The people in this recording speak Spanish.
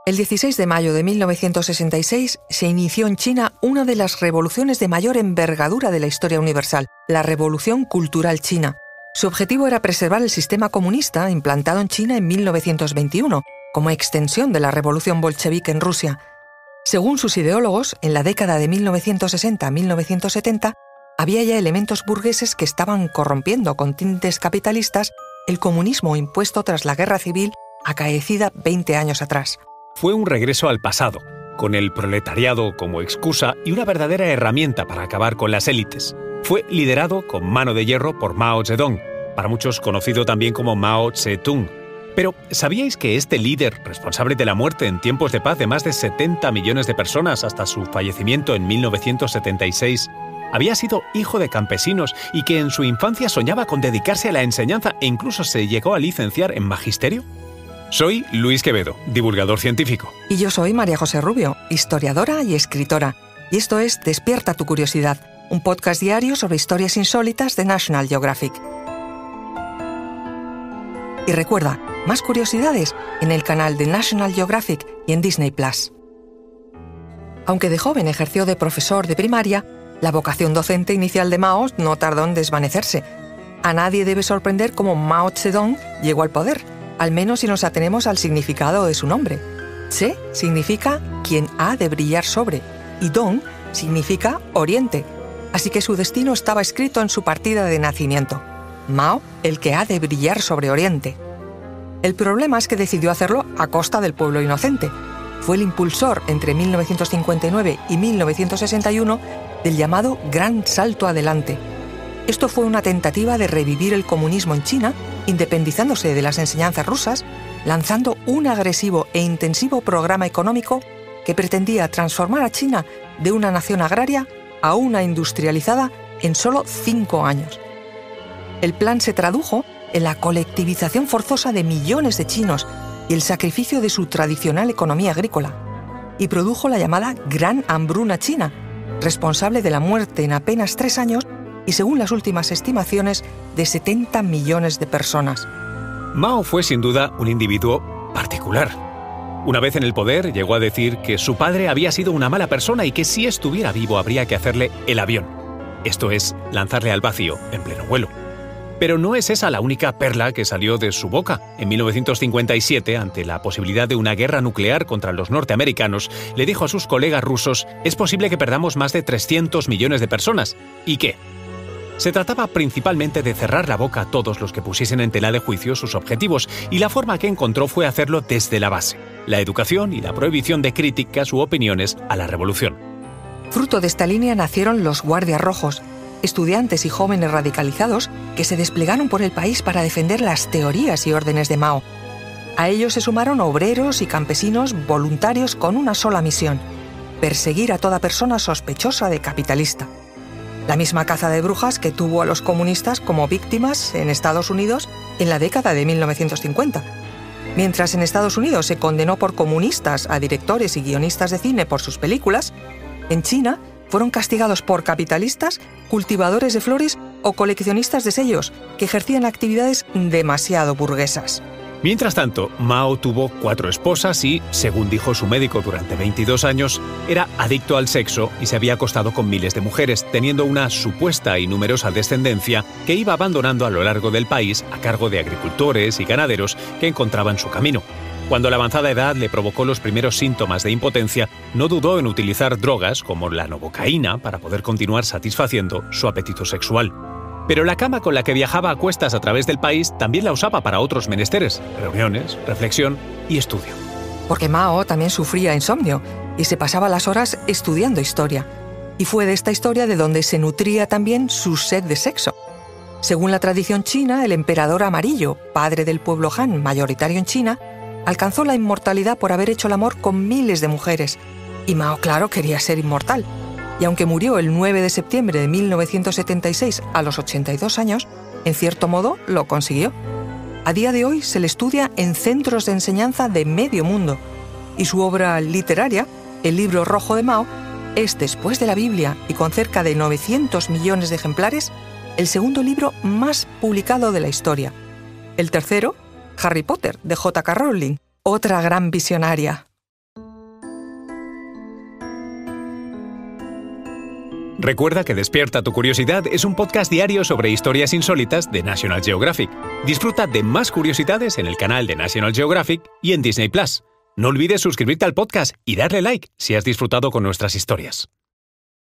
El 16 de mayo de 1966 se inició en China una de las revoluciones de mayor envergadura de la historia universal, la Revolución Cultural China. Su objetivo era preservar el sistema comunista implantado en China en 1921, como extensión de la revolución bolchevique en Rusia. Según sus ideólogos, en la década de 1960-1970, había ya elementos burgueses que estaban corrompiendo con tintes capitalistas el comunismo impuesto tras la guerra civil acaecida 20 años atrás. Fue un regreso al pasado, con el proletariado como excusa y una verdadera herramienta para acabar con las élites. Fue liderado con mano de hierro por Mao Zedong, para muchos conocido también como Mao Tse-tung. Pero, ¿sabíais que este líder, responsable de la muerte en tiempos de paz de más de 70 millones de personas hasta su fallecimiento en 1976, había sido hijo de campesinos y que en su infancia soñaba con dedicarse a la enseñanza e incluso se llegó a licenciar en magisterio? Soy Luis Quevedo, divulgador científico. Y yo soy María José Rubio, historiadora y escritora. Y esto es Despierta tu curiosidad, un podcast diario sobre historias insólitas de National Geographic. Y recuerda, más curiosidades en el canal de National Geographic y en Disney+. Aunque de joven ejerció de profesor de primaria, la vocación docente inicial de Mao no tardó en desvanecerse. A nadie debe sorprender cómo Mao Zedong llegó al poder, al menos si nos atenemos al significado de su nombre. Tse significa quien ha de brillar sobre, y Dong significa oriente, así que su destino estaba escrito en su partida de nacimiento. Mao, el que ha de brillar sobre Oriente. El problema es que decidió hacerlo a costa del pueblo inocente. Fue el impulsor entre 1959 y 1961 del llamado Gran Salto Adelante. Esto fue una tentativa de revivir el comunismo en China, independizándose de las enseñanzas rusas, lanzando un agresivo e intensivo programa económico que pretendía transformar a China de una nación agraria a una industrializada en solo 5 años. El plan se tradujo en la colectivización forzosa de millones de chinos y el sacrificio de su tradicional economía agrícola, y produjo la llamada Gran Hambruna China, responsable de la muerte en apenas 3 años y, según las últimas estimaciones, de 70 millones de personas. Mao fue sin duda un individuo particular. Una vez en el poder, llegó a decir que su padre había sido una mala persona y que si estuviera vivo habría que hacerle el avión. Esto es, lanzarle al vacío en pleno vuelo. Pero no es esa la única perla que salió de su boca. En 1957, ante la posibilidad de una guerra nuclear contra los norteamericanos, le dijo a sus colegas rusos: «Es posible que perdamos más de 300 millones de personas». ¿Y qué? Se trataba principalmente de cerrar la boca a todos los que pusiesen en tela de juicio sus objetivos, y la forma que encontró fue hacerlo desde la base: la educación y la prohibición de críticas u opiniones a la revolución. Fruto de esta línea nacieron los Guardias Rojos, estudiantes y jóvenes radicalizados que se desplegaron por el país para defender las teorías y órdenes de Mao. A ellos se sumaron obreros y campesinos voluntarios con una sola misión: perseguir a toda persona sospechosa de capitalista. La misma caza de brujas que tuvo a los comunistas como víctimas en Estados Unidos en la década de 1950. Mientras en Estados Unidos se condenó por comunistas a directores y guionistas de cine por sus películas, en China fueron castigados por capitalistas, cultivadores de flores o coleccionistas de sellos que ejercían actividades demasiado burguesas. Mientras tanto, Mao tuvo 4 esposas y, según dijo su médico durante 22 años, era adicto al sexo y se había acostado con miles de mujeres, teniendo una supuesta y numerosa descendencia que iba abandonando a lo largo del país a cargo de agricultores y ganaderos que encontraban su camino. Cuando la avanzada edad le provocó los primeros síntomas de impotencia, no dudó en utilizar drogas como la novocaína para poder continuar satisfaciendo su apetito sexual. Pero la cama con la que viajaba a cuestas a través del país también la usaba para otros menesteres: reuniones, reflexión y estudio. Porque Mao también sufría insomnio y se pasaba las horas estudiando historia. Y fue de esta historia de donde se nutría también su sed de sexo. Según la tradición china, el emperador amarillo, padre del pueblo Han mayoritario en China, alcanzó la inmortalidad por haber hecho el amor con miles de mujeres. Y Mao, claro, quería ser inmortal. Y aunque murió el 9 de septiembre de 1976 a los 82 años, en cierto modo lo consiguió. A día de hoy se le estudia en centros de enseñanza de medio mundo. Y su obra literaria, El Libro Rojo de Mao, es, después de la Biblia y con cerca de 900 millones de ejemplares, el segundo libro más publicado de la historia. El tercero, Harry Potter, de J.K. Rowling, otra gran visionaria. Recuerda que Despierta tu Curiosidad es un podcast diario sobre historias insólitas de National Geographic. Disfruta de más curiosidades en el canal de National Geographic y en Disney+. No olvides suscribirte al podcast y darle like si has disfrutado con nuestras historias.